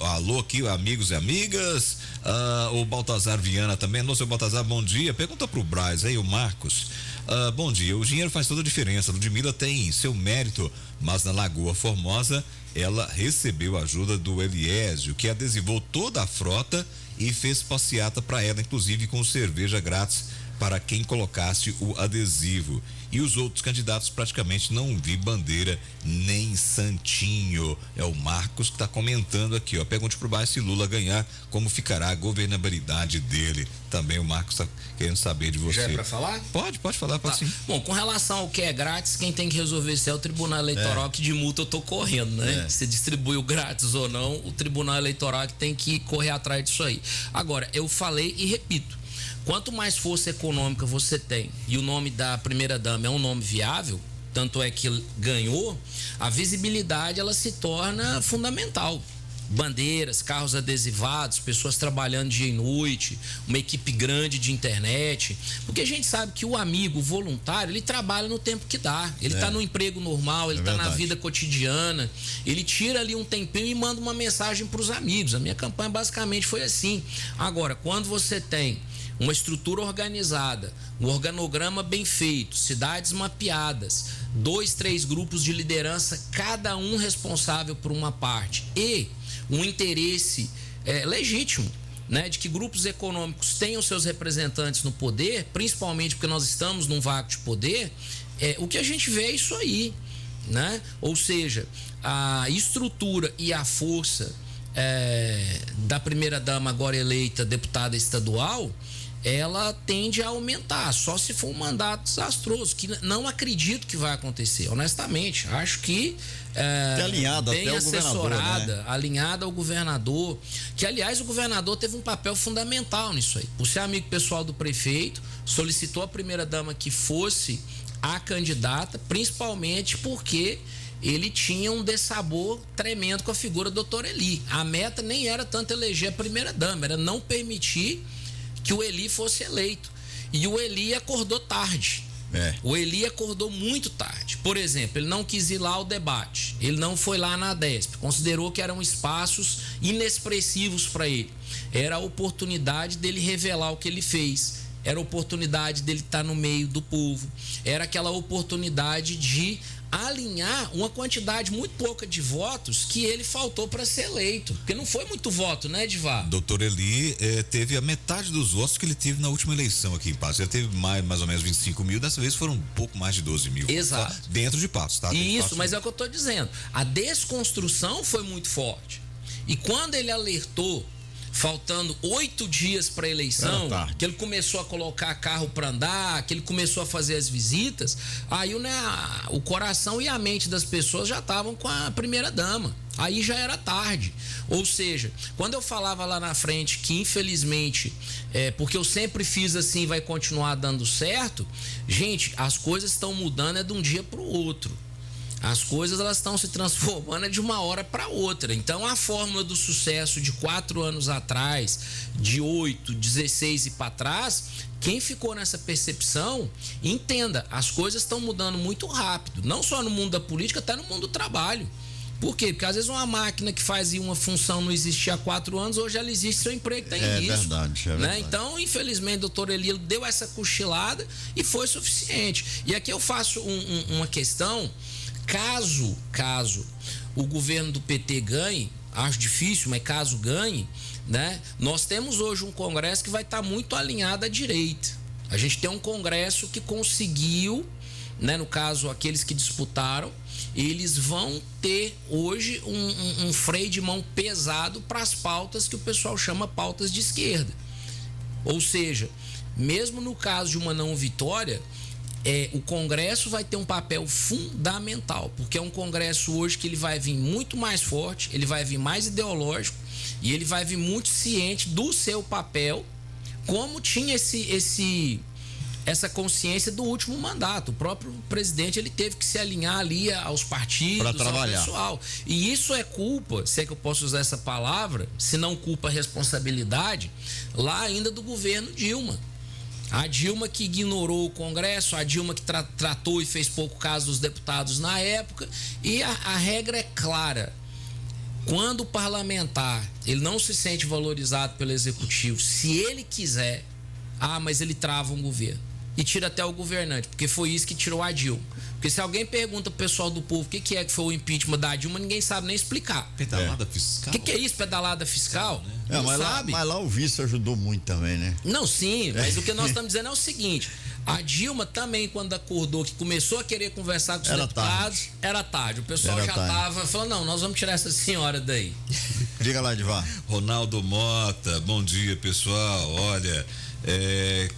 alô aqui, amigos e amigas. O Baltazar Viana também. Alô, seu Baltazar, bom dia. Pergunta pro Braz aí, o Marcos. Bom dia, o dinheiro faz toda a diferença. Ludmila tem seu mérito, mas na Lagoa Formosa ela recebeu a ajuda do Eliésio, que adesivou toda a frota e fez passeata para ela, inclusive com cerveja grátis para quem colocasse o adesivo. E os outros candidatos praticamente não vi bandeira nem santinho. É o Marcos que está comentando aqui, ó. Pergunte pro Bairro se Lula ganhar, como ficará a governabilidade dele. Também o Marcos está querendo saber de você. Já é para falar? Pode falar, pode sim. Bom, com relação ao que é grátis, quem tem que resolver isso é o Tribunal Eleitoral, que de multa eu tô correndo, né? Se distribuiu grátis ou não, o Tribunal Eleitoral que tem que correr atrás disso aí. Agora, eu falei e repito, quanto mais força econômica você tem e o nome da primeira-dama é um nome viável, tanto é que ganhou, a visibilidade ela se torna fundamental. Bandeiras, carros adesivados, pessoas trabalhando dia e noite, uma equipe grande de internet, porque a gente sabe que o amigo voluntário, ele trabalha no tempo que dá, ele está no emprego normal, ele está na vida cotidiana, ele tira ali um tempinho e manda uma mensagem para os amigos. A minha campanha basicamente foi assim. Agora, quando você tem uma estrutura organizada, um organograma bem feito, cidades mapeadas, 2, 3 grupos de liderança, cada um responsável por uma parte, e um interesse legítimo, né, de que grupos econômicos tenham seus representantes no poder, principalmente porque nós estamos num vácuo de poder, o que a gente vê é isso aí, né? Ou seja, a estrutura e a força da primeira-dama agora eleita deputada estadual, ela tende a aumentar, só se for um mandato desastroso, que não acredito que vai acontecer, honestamente. Acho que alinhada bem até assessorada, né? alinhada ao governador, que aliás o governador teve um papel fundamental nisso aí. Por ser amigo pessoal do prefeito, solicitou a primeira-dama que fosse a candidata, principalmente porque ele tinha um dessabor tremendo com a figura do doutor Eli. A meta nem era tanto eleger a primeira-dama, era não permitir que o Eli fosse eleito. E o Eli acordou tarde. O Eli acordou muito tarde. Por exemplo, ele não quis ir lá ao debate, ele não foi lá na ADESP, considerou que eram espaços inexpressivos para ele. Era a oportunidade dele revelar o que ele fez, era a oportunidade dele estar no meio do povo, era aquela oportunidade de alinhar uma quantidade muito pouca de votos que ele faltou para ser eleito, porque não foi muito voto, né, Edivar? Doutor Eli teve a metade dos votos que ele teve na última eleição aqui em Patos. Ele teve mais ou menos 25 mil, dessa vez foram um pouco mais de 12 mil. Exato. Dentro de Patos, tá? Isso, mas é o que eu estou dizendo. A desconstrução foi muito forte. E quando ele alertou faltando 8 dias para a eleição, que ele começou a colocar carro para andar, que ele começou a fazer as visitas, aí o coração e a mente das pessoas já estavam com a primeira-dama. Aí já era tarde. Ou seja, quando eu falava lá na frente que infelizmente, porque eu sempre fiz assim, vai continuar dando certo, gente, as coisas estão mudando de um dia para o outro. As coisas elas estão se transformando de uma hora para outra. Então a fórmula do sucesso de 4 anos atrás, de 8, 16 e para trás, quem ficou nessa percepção, entenda, as coisas estão mudando muito rápido. Não só no mundo da política, até no mundo do trabalho. Por quê? Porque às vezes uma máquina que fazia uma função não existia há 4 anos, hoje ela existe, seu emprego está em risco. Verdade, é verdade. Então, infelizmente, o doutor Elilo deu essa cochilada e foi suficiente. E aqui eu faço uma questão, caso o governo do PT ganhe, acho difícil, mas caso ganhe, né? Nós temos hoje um Congresso que vai estar muito alinhado à direita. A gente tem um Congresso que conseguiu, né, no caso, aqueles que disputaram, eles vão ter hoje um freio de mão pesado para as pautas que o pessoal chama pautas de esquerda. Ou seja, mesmo no caso de uma não vitória, o Congresso vai ter um papel fundamental, porque é um Congresso hoje que ele vai vir muito mais forte, ele vai vir mais ideológico e ele vai vir muito ciente do seu papel, como tinha essa consciência do último mandato. O próprio presidente ele teve que se alinhar ali aos partidos, ao pessoal. E isso é culpa, se é que eu posso usar essa palavra, se não culpa, responsabilidade, lá ainda do governo Dilma. A Dilma que ignorou o Congresso, a Dilma que tratou e fez pouco caso dos deputados na época, e a regra é clara. Quando o parlamentar ele não se sente valorizado pelo executivo, se ele quiser, mas ele trava um governo e tira até o governante, porque foi isso que tirou a Dilma. Porque se alguém pergunta pro pessoal do povo o que é que foi o impeachment da Dilma, ninguém sabe nem explicar. Pedalada fiscal? O que é isso, pedalada fiscal? Não sabe. Mas lá o vice ajudou muito também, né? Não, sim, mas o que nós estamos dizendo é o seguinte: a Dilma também, quando acordou, que começou a querer conversar com os deputados, era tarde. O pessoal já estava falando, não, nós vamos tirar essa senhora daí. Diga lá, Divar. Ronaldo Mota, bom dia, pessoal. Olha,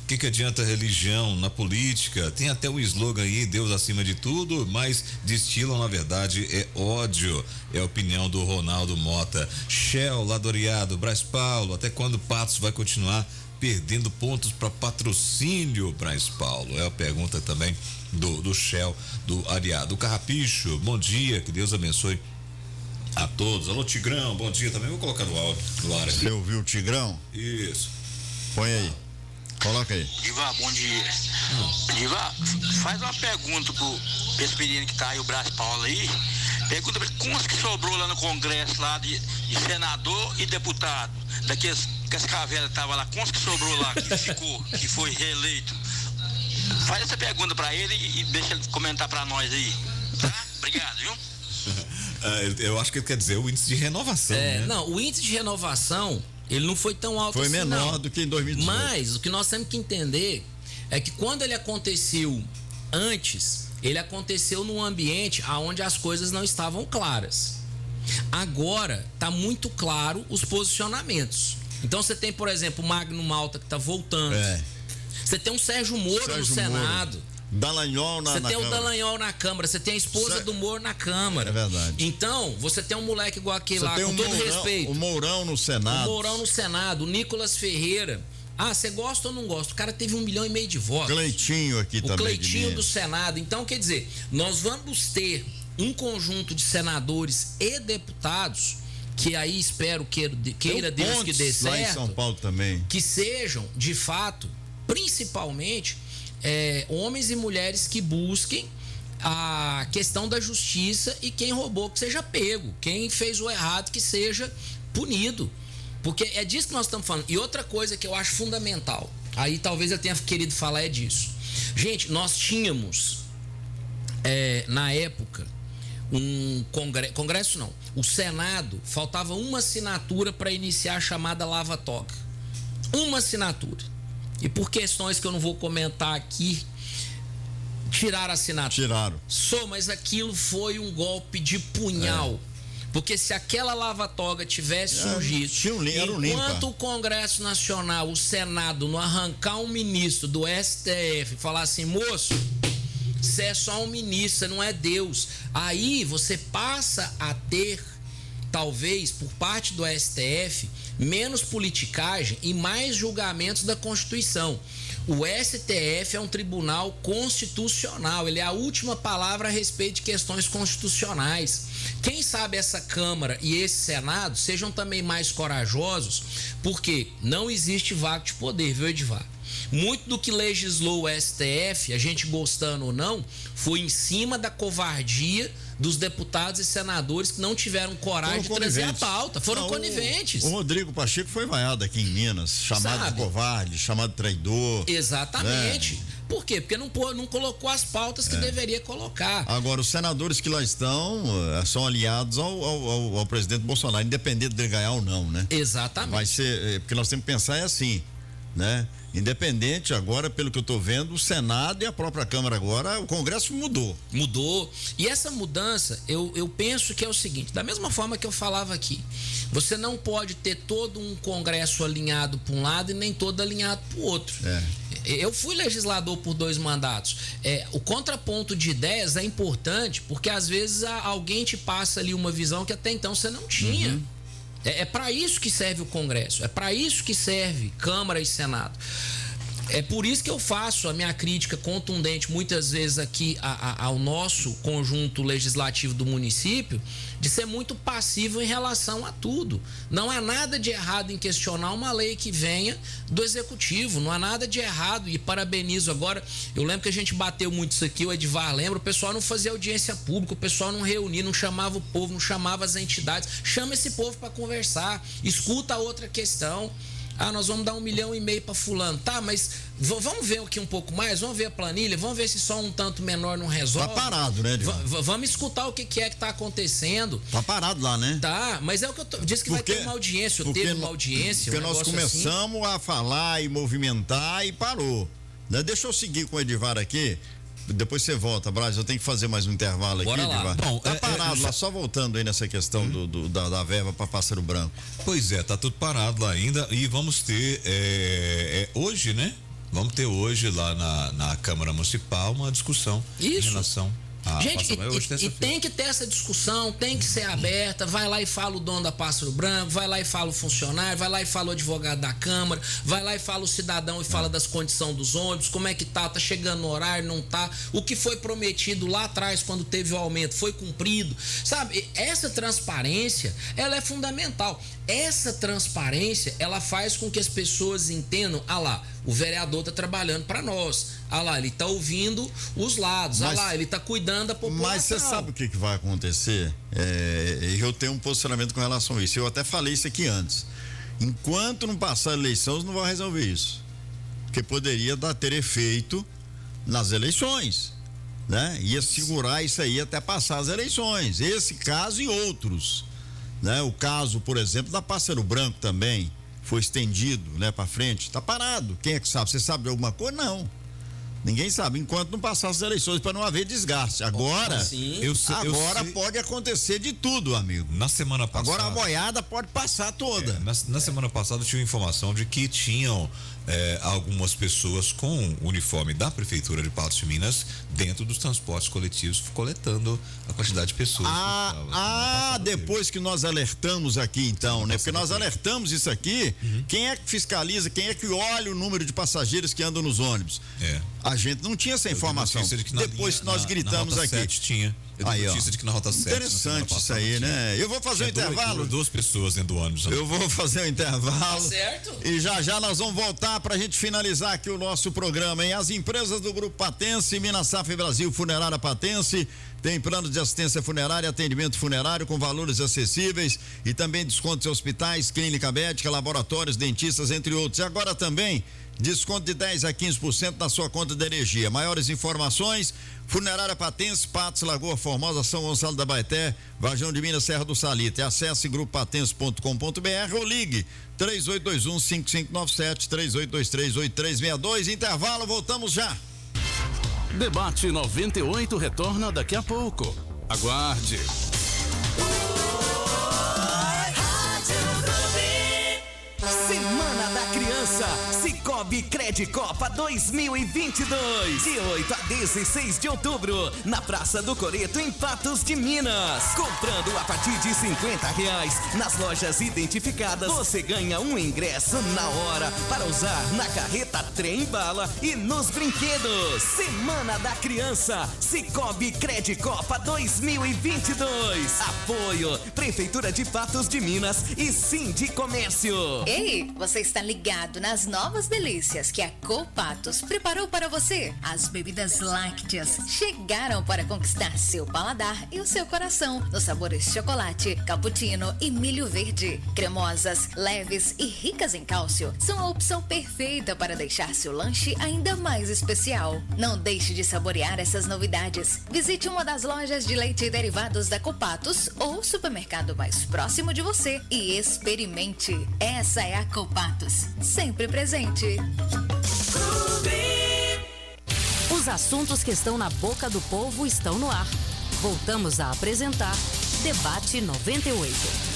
que adianta religião na política? Tem até o slogan aí, Deus acima de tudo, mas destilam, na verdade, ódio. É a opinião do Ronaldo Mota. Shell, Ladoriado, Braz Paulo, até quando Patos vai continuar perdendo pontos para patrocínio, Braz Paulo? É a pergunta também do Shell, do Ariado. O Carrapicho, bom dia, que Deus abençoe a todos. Alô, Tigrão, bom dia também. Vou colocar no ar aqui. Você ouviu o Tigrão? Isso. Põe aí. Coloca aí. Diva, bom dia. Diva, faz uma pergunta pro esse menino que tá aí, o Braz Paulo aí. Pergunta pra ele quantos que sobrou lá no Congresso, lá de senador e deputado. Daqueles que as caveiras que tava lá, quantos que sobrou lá, que ficou, que foi reeleito? Faz essa pergunta pra ele e deixa ele comentar pra nós aí. Tá? Obrigado, viu? Eu acho que ele quer dizer o índice de renovação, né? Não, o índice de renovação, ele não foi tão alto assim, não. Foi menor do que em 2018. Mas o que nós temos que entender é que quando ele aconteceu antes, ele aconteceu num ambiente onde as coisas não estavam claras. Agora está muito claro os posicionamentos. Então você tem, por exemplo, o Magno Malta que está voltando. Você tem um Sérgio Moro no Senado. Dallagnol você tem o Dallagnol na Câmara, você tem a esposa do Moro na Câmara. É verdade. Então, você tem um moleque igual aquele lá, com todo respeito. O Mourão no Senado. O Mourão no Senado, o Nicolas Ferreira. Você gosta ou não gosta? O cara teve 1,5 milhão de votos. Cleitinho aqui também. O Cleitinho do Senado. Então, quer dizer, nós vamos ter um conjunto de senadores e deputados que aí espero queira Deus que dê certo. Lá em São Paulo também. Que sejam, de fato, principalmente homens e mulheres que busquem a questão da justiça e quem roubou que seja pego, quem fez o errado que seja punido, porque é disso que nós estamos falando. E outra coisa que eu acho fundamental, aí talvez eu tenha querido falar disso. Gente, nós tínhamos na época Congresso não, o Senado, faltava uma assinatura para iniciar a chamada Lava Toga, uma assinatura. E por questões que eu não vou comentar aqui, tiraram a assinatura. Tiraram. Mas aquilo foi um golpe de punhal. Porque se aquela lava-toga tivesse surgido, enquanto o Congresso Nacional, o Senado, não arrancar um ministro do STF e falar assim, moço, você é só um ministro, você não é Deus. Aí você passa a ter, talvez, por parte do STF, menos politicagem e mais julgamentos da Constituição. O STF é um tribunal constitucional, ele é a última palavra a respeito de questões constitucionais. Quem sabe essa Câmara e esse Senado sejam também mais corajosos, porque não existe vácuo de poder, viu, Edivar? Muito do que legislou o STF, a gente gostando ou não, foi em cima da covardia dos deputados e senadores que não tiveram coragem de trazer a pauta. Foram coniventes. O Rodrigo Pacheco foi vaiado aqui em Minas, chamado de covarde, chamado de traidor. Exatamente. Por quê? Porque não colocou as pautas que deveria colocar. Agora, os senadores que lá estão são aliados ao presidente Bolsonaro, independente dele ganhar ou não, né? Exatamente. Vai ser, porque nós temos que pensar assim, né? Independente, agora, pelo que eu estou vendo, o Senado e a própria Câmara agora, o Congresso mudou. Mudou. E essa mudança, eu penso que é o seguinte, da mesma forma que eu falava aqui, você não pode ter todo um Congresso alinhado para um lado e nem todo alinhado para o outro. Eu fui legislador por 2 mandatos. O contraponto de ideias é importante, porque às vezes alguém te passa ali uma visão que até então você não tinha. É para isso que serve o Congresso, é para isso que serve Câmara e Senado. É por isso que eu faço a minha crítica contundente muitas vezes aqui ao nosso conjunto legislativo do município, de ser muito passivo em relação a tudo. Não há nada de errado em questionar uma lei que venha do Executivo, não há nada de errado, e parabenizo agora, eu lembro que a gente bateu muito isso aqui, o Edivar lembra, o pessoal não fazia audiência pública, o pessoal não reunia, não chamava o povo, não chamava as entidades, chama esse povo para conversar, escuta a outra questão. Nós vamos dar 1,5 milhão para fulano. Tá, mas vamos ver aqui um pouco mais, vamos ver a planilha, vamos ver se só um tanto menor não resolve. Tá parado, né, Edgar? Vamos escutar o que é que tá acontecendo. Tá parado lá, né? Tá, mas é o que eu disse que vai ter uma audiência, teve uma audiência. Porque nós começamos a falar e movimentar e parou. Né? Deixa eu seguir com o Edivar aqui. Depois você volta, Braz, eu tenho que fazer mais um intervalo aqui, Edivar. Bom, tá parado lá, só voltando aí nessa questão da verba para Pássaro Branco. Pois é, tá tudo parado lá ainda e vamos ter hoje, né? Vamos ter hoje lá na Câmara Municipal uma discussão em relação Gente, e tem que ter essa discussão, tem que ser aberta. Vai lá e fala o dono da Pássaro Branco, vai lá e fala o funcionário, vai lá e fala o advogado da Câmara, vai lá e fala o cidadão e fala das condições dos ônibus, como é que tá chegando no horário, não tá, o que foi prometido lá atrás quando teve o aumento foi cumprido, sabe? Essa transparência, ela é fundamental. Essa transparência, ela faz com que as pessoas entendam, lá, o vereador tá trabalhando para nós, lá, ele tá ouvindo os lados, lá, ele tá cuidando da população. Mas você sabe o que vai acontecer? Eu tenho um posicionamento com relação a isso, eu até falei isso aqui antes. Enquanto não passar a eleição, não vai resolver isso, porque poderia ter efeito nas eleições, né? Ia segurar isso aí até passar as eleições, esse caso e outros, né? O caso, por exemplo, da Pássaro Branco também foi estendido, né, para frente, tá parado. Quem é que sabe? Você sabe de alguma coisa? Não. Ninguém sabe, enquanto não passar as eleições, para não haver desgaste. Agora, pode acontecer de tudo, amigo. Na semana passada. Agora a boiada pode passar toda. Na semana passada eu tive informação de que tinham algumas pessoas com o uniforme da Prefeitura de Patos de Minas dentro dos transportes coletivos, coletando a quantidade de pessoas. Depois que nós alertamos aqui, então, né? Porque nós alertamos isso aqui. Quem é que fiscaliza, quem é que olha o número de passageiros que andam nos ônibus? A gente não tinha essa informação. Depois que nós gritamos aqui. 7 tinha. Aí, notícia de que na Rota 7. Interessante isso aí, né? Eu vou fazer um intervalo. 2 pessoas dentro do ônibus. Eu vou fazer um intervalo. Tá certo. E já nós vamos voltar pra gente finalizar aqui o nosso programa, hein? As empresas do Grupo Patense, Minas Safra Brasil Funerária Patense, tem plano de assistência funerária, atendimento funerário com valores acessíveis e também descontos em hospitais, clínica médica, laboratórios, dentistas, entre outros. E agora também desconto de 10% a 15% na sua conta de energia. Maiores informações, Funerária Patense, Patos, Lagoa Formosa, São Gonçalo da Baeté, Varjão de Minas, Serra do Salito. Acesse grupopatense.com.br ou ligue 3821-5597, 3823-8362. Intervalo, voltamos já. Debate 98 retorna daqui a pouco. Aguarde. criança. Cicobi Credicopa 2022. De 8 a 16 de outubro, na Praça do Coreto, em Patos de Minas. Comprando a partir de R$50 nas lojas identificadas, você ganha um ingresso na hora para usar na carreta Trem Bala e nos brinquedos. Semana da Criança. Cicobi Credicopa 2022. Apoio Prefeitura de Patos de Minas e Sindicomércio. Ei, você está ligado nas novas delícias que a Copatos preparou para você. As bebidas lácteas chegaram para conquistar seu paladar e o seu coração nos sabores chocolate, cappuccino e milho verde. Cremosas, leves e ricas em cálcio, são a opção perfeita para deixar seu lanche ainda mais especial. Não deixe de saborear essas novidades. Visite uma das lojas de leite e derivados da Copatos ou supermercado mais próximo de você e experimente. Essa é a Copatos, sempre presente. Os assuntos que estão na boca do povo estão no ar. Voltamos a apresentar Debate 98.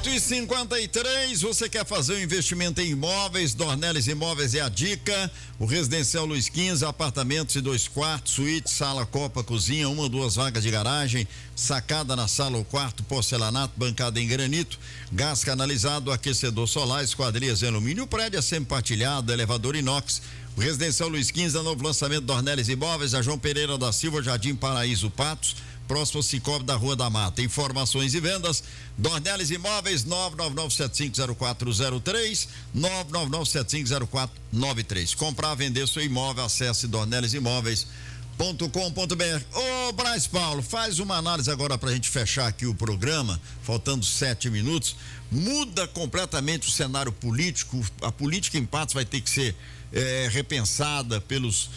8h53, você quer fazer um investimento em imóveis? Dornelles Imóveis é a dica. O Residencial Luiz XV, apartamentos de 2 quartos, suíte, sala, copa, cozinha, 1 ou 2 vagas de garagem, sacada na sala ou quarto, porcelanato, bancada em granito, gás canalizado, aquecedor solar, esquadrias em alumínio. O prédio é sempre partilhado, elevador inox. O Residencial Luiz XV é novo lançamento Dornelles Imóveis, a João Pereira da Silva, Jardim Paraíso, Patos, próximo ao Cicobi da Rua da Mata. Informações e vendas, Dornelles Imóveis, 999750403, 999750493. Comprar, vender seu imóvel, acesse dornellesimóveis.com.br. Ô, Braz Paulo, faz uma análise agora pra gente fechar aqui o programa, faltando 7 minutos. Muda completamente o cenário político, a política em Patos vai ter que ser repensada pelos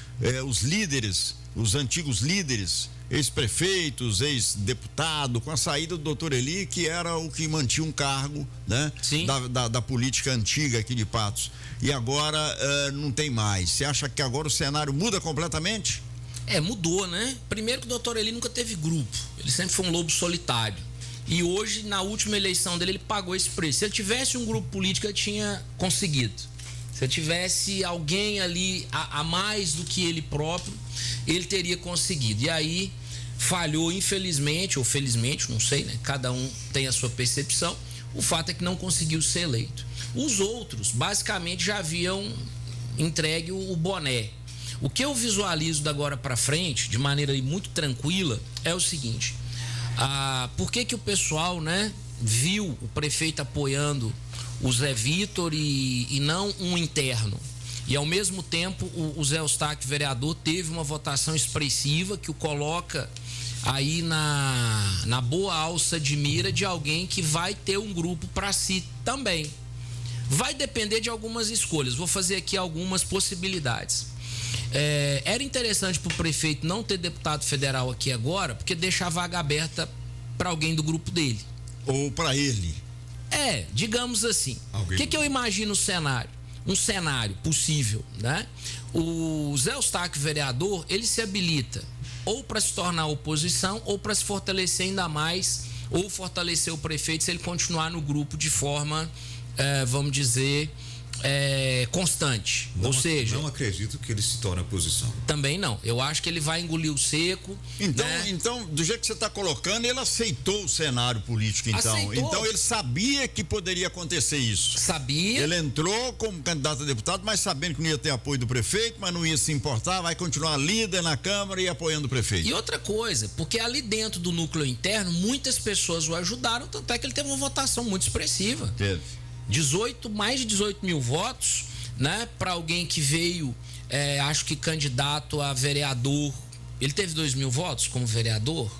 os líderes, os antigos líderes, ex-prefeitos, ex-deputado, com a saída do doutor Eli, que era o que mantinha um cargo, né? Sim. Da política antiga aqui de Patos. E agora não tem mais. Você acha que agora o cenário muda completamente? Mudou, né? Primeiro que o doutor Eli nunca teve grupo. Ele sempre foi um lobo solitário. E hoje, na última eleição dele, ele pagou esse preço. Se ele tivesse um grupo político, ele tinha conseguido. Se tivesse alguém ali a mais do que ele próprio, ele teria conseguido. E aí falhou, infelizmente, ou felizmente, não sei, né? Cada um tem a sua percepção. O fato é que não conseguiu ser eleito. Os outros, basicamente, já haviam entregue o boné. O que eu visualizo da agora para frente, de maneira muito tranquila, é o seguinte: por que o pessoal, né, viu o prefeito apoiando o Zé Vitor e não um interno? E ao mesmo tempo o Zé Eustáquio, vereador, teve uma votação expressiva que o coloca aí na boa alça de mira de alguém que vai ter um grupo para si também. Vai depender de algumas escolhas. Vou fazer aqui algumas possibilidades. Era interessante para o prefeito não ter deputado federal aqui agora, porque deixa a vaga aberta para alguém do grupo dele. Ou para ele. Digamos assim. O que eu imagino no cenário? Um cenário possível, né? O Zé Eustáquio, vereador, ele se habilita ou para se tornar oposição ou para se fortalecer ainda mais, ou fortalecer o prefeito se ele continuar no grupo de forma, vamos dizer, constante. Não, ou seja, não acredito que ele se torne oposição. Também não. Eu acho que ele vai engolir o seco. Então, do jeito que você está colocando, ele aceitou o cenário político, então. Aceitou. Então ele sabia que poderia acontecer isso. Sabia. Ele entrou como candidato a deputado, mas sabendo que não ia ter apoio do prefeito, mas não ia se importar, vai continuar líder na Câmara e apoiando o prefeito. E outra coisa, porque ali dentro do núcleo interno, muitas pessoas o ajudaram, tanto é que ele teve uma votação muito expressiva. Teve. Mais de 18 mil votos, né? Para alguém que veio, acho que candidato a vereador. Ele teve 2 mil votos como vereador?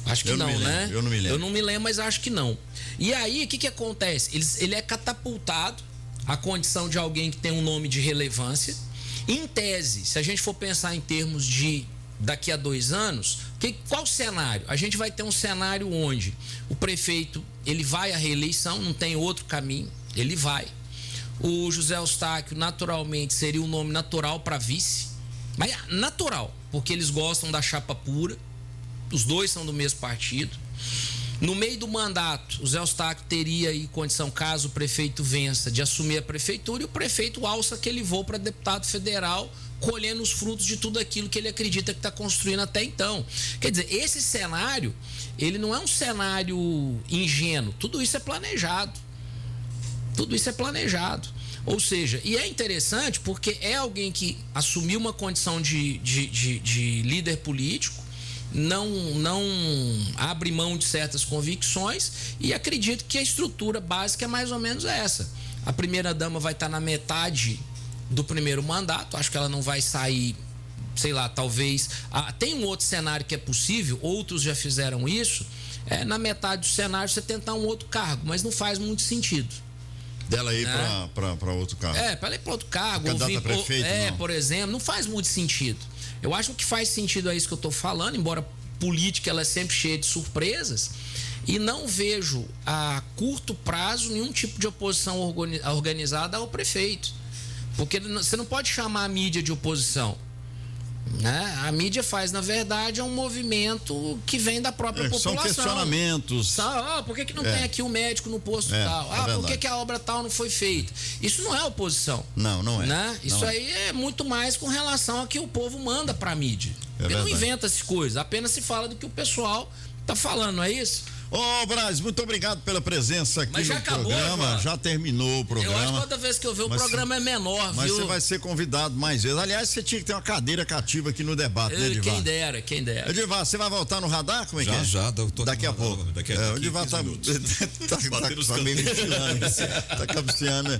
Acho que não, né? Eu não me lembro. Eu não me lembro, mas acho que não. E aí, o que acontece? Ele é catapultado à condição de alguém que tem um nome de relevância. Em tese, se a gente for pensar em termos de daqui a 2 anos, qual cenário? A gente vai ter um cenário onde o prefeito, ele vai à reeleição, não tem outro caminho, ele vai. O José Eustáquio, naturalmente, seria um nome natural para vice, mas natural, porque eles gostam da chapa pura, os dois são do mesmo partido. No meio do mandato, o Zé Eustáquio teria aí condição, caso o prefeito vença, de assumir a prefeitura, e o prefeito alça aquele voo para deputado federal, colhendo os frutos de tudo aquilo que ele acredita que está construindo até então. Quer dizer, esse cenário, ele não é um cenário ingênuo, tudo isso é planejado. Tudo isso é planejado. Ou seja, e é interessante porque é alguém que assumiu uma condição de líder político, não abre mão de certas convicções, e acredito que a estrutura básica é mais ou menos essa. A primeira-dama vai estar na metade do primeiro mandato, acho que ela não vai sair, sei lá, talvez... tem um outro cenário que é possível, outros já fizeram isso, na metade do cenário você tentar um outro cargo, mas não faz muito sentido. Dela ir para outro cargo. Para ela ir para outro cargo. Candidata a prefeito, não. Por exemplo, não faz muito sentido. Eu acho que o que faz sentido é isso que eu estou falando, embora política ela é sempre cheia de surpresas, e não vejo a curto prazo nenhum tipo de oposição organizada ao prefeito. Porque você não pode chamar a mídia de oposição. Né? A mídia faz, na verdade, um movimento que vem da própria população. São questionamentos. Por que não tem aqui o médico no posto tal? Por que a obra tal não foi feita? Isso não é oposição. Não é. Né? Isso aí é muito mais com relação a que o povo manda para a mídia. Ele não inventa essas coisas, apenas se fala do que o pessoal está falando, não é isso? Ô, Braz, muito obrigado pela presença aqui no programa. Agora. Já terminou o programa. Eu acho que toda vez que eu ver o programa é menor, mas viu? Você vai ser convidado mais vezes. Aliás, você tinha que ter uma cadeira cativa aqui no debate, né, Edivar? Quem dera. Edivar, você vai voltar no radar? Como é que é? Daqui a pouco. O Edivar tá cabeceando.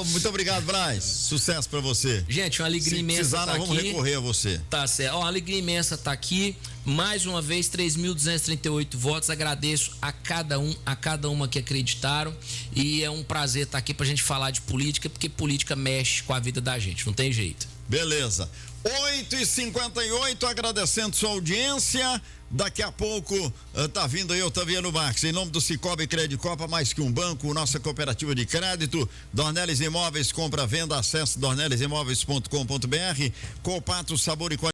Muito obrigado, Braz. Sucesso pra você. Gente, uma alegria imensa estar aqui. Se precisar, nós vamos recorrer a você. Tá certo. Uma alegria imensa estar aqui. Mais uma vez, 3.238 votos. Agradeço a cada uma que acreditaram. E é um prazer estar aqui pra gente falar de política, porque política mexe com a vida da gente, não tem jeito. Beleza. 8h58, agradecendo sua audiência. Daqui a pouco tá vindo aí Otaviano Marques, em nome do Cicobi Credicopa, mais que um banco, nossa cooperativa de crédito. Dornelles Imóveis, compra, venda, acesse dornellesimóveis.com.br. Copato, sabor e qualidade.